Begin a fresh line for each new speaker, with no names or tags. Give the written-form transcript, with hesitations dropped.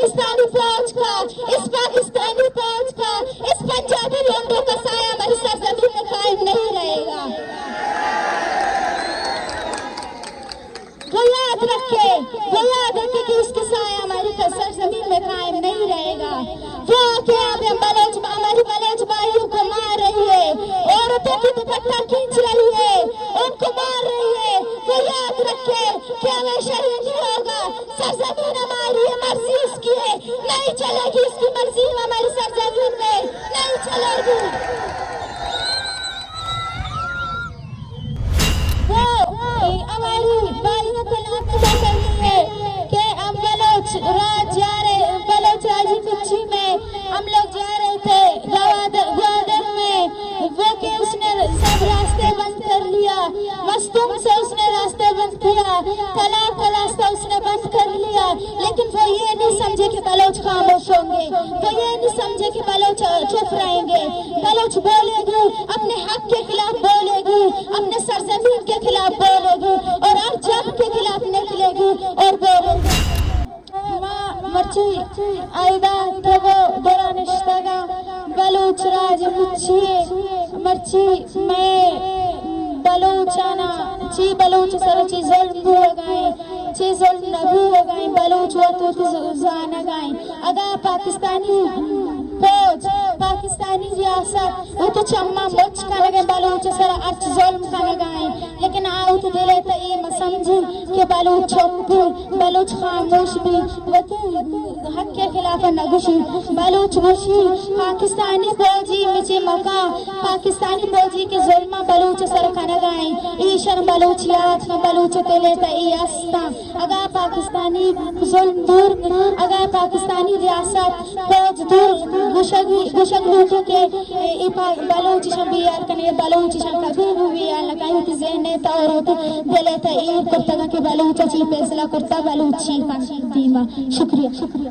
पाकिस्तानी फौज का, इस पाकिस्तानी फौज का, इस पंजाबी लोगों का साया हमारी सरजमीन में कायम नहीं रहेगा। वो याद रखे कि उसकी साया हमारी सरजमीन में कायम नहीं रहेगा। वो क्या हमारी बलोच भाइयों को मार रही है, औरतों की दुपट्टा खींच रही है, उनको मार रही है। वो याद रखे कि हमेशा ये नहीं होगा। सरजमीन हमारी है, मर्जी इसकी है, नहीं चलेगी इसकी मर्जी हमारी सरजमीन में नहीं चलेगी। वो हमारी भाइयों को नापीदा कर रही है कि हम बलोच राज जा रहे, बलोच राजी कुची में हम लोग जा रहे थे ग्वादर में, वो के उसने सब रास्ते बंद कर लिया, मस्तूम से उसने रास्ते बंद किया, तलाक का रास्ता उसने बंद कर लिया। लेकिन वो ये नहीं समझे कि बलोच खामोश होंगे, वो ये नहीं समझे कि बलोच चुप रहेंगे। बलोच बोलेगी, अपने हक के खिलाफ बोलेगी, अपने सरजमीन के खिलाफ बोलेगी और हर जंग के खिलाफ निकलेगी और बोलेगी। मर्ची आयदा तगो दौरानिश्तगा बलूच राज मुच्छिए मर्ची मैं बलूचाना ची बलूच सरची जुल्म बुगाए ची जुल्म नबू बुगाए बलूच वतुत जाना गाए। अगर पाकिस्तानी फौज पाकिस्तानी रियासत वो तो चम्मा मुच का लगे बलूच सर अर्च जुल्म का लगाए। लेकिन आउत दिले तो ये समझी कि बलूच चुप बलूच खामोश भी वो तो हक के खिलाफ नगुशी बलूच गुशी पाकिस्तानी फौजी मिची मका पाकिस्तानी फौजी के जुल्म बलूच सर का लगाए। ईशन बलूचियात में बलूच दिले तो ये अस्ता अगर पाकिस्तानी जुल्म दूर अगर पाकिस्तानी रियासत फौज दूर गुशग लूटो के बलूच शबियार कने बलूच कभी भी यार लगाई थी जेने तो दिले तो ये कुर्ता के बलूच ची फैसला कुर्ता बलूची का दीमा। शुक्रिया।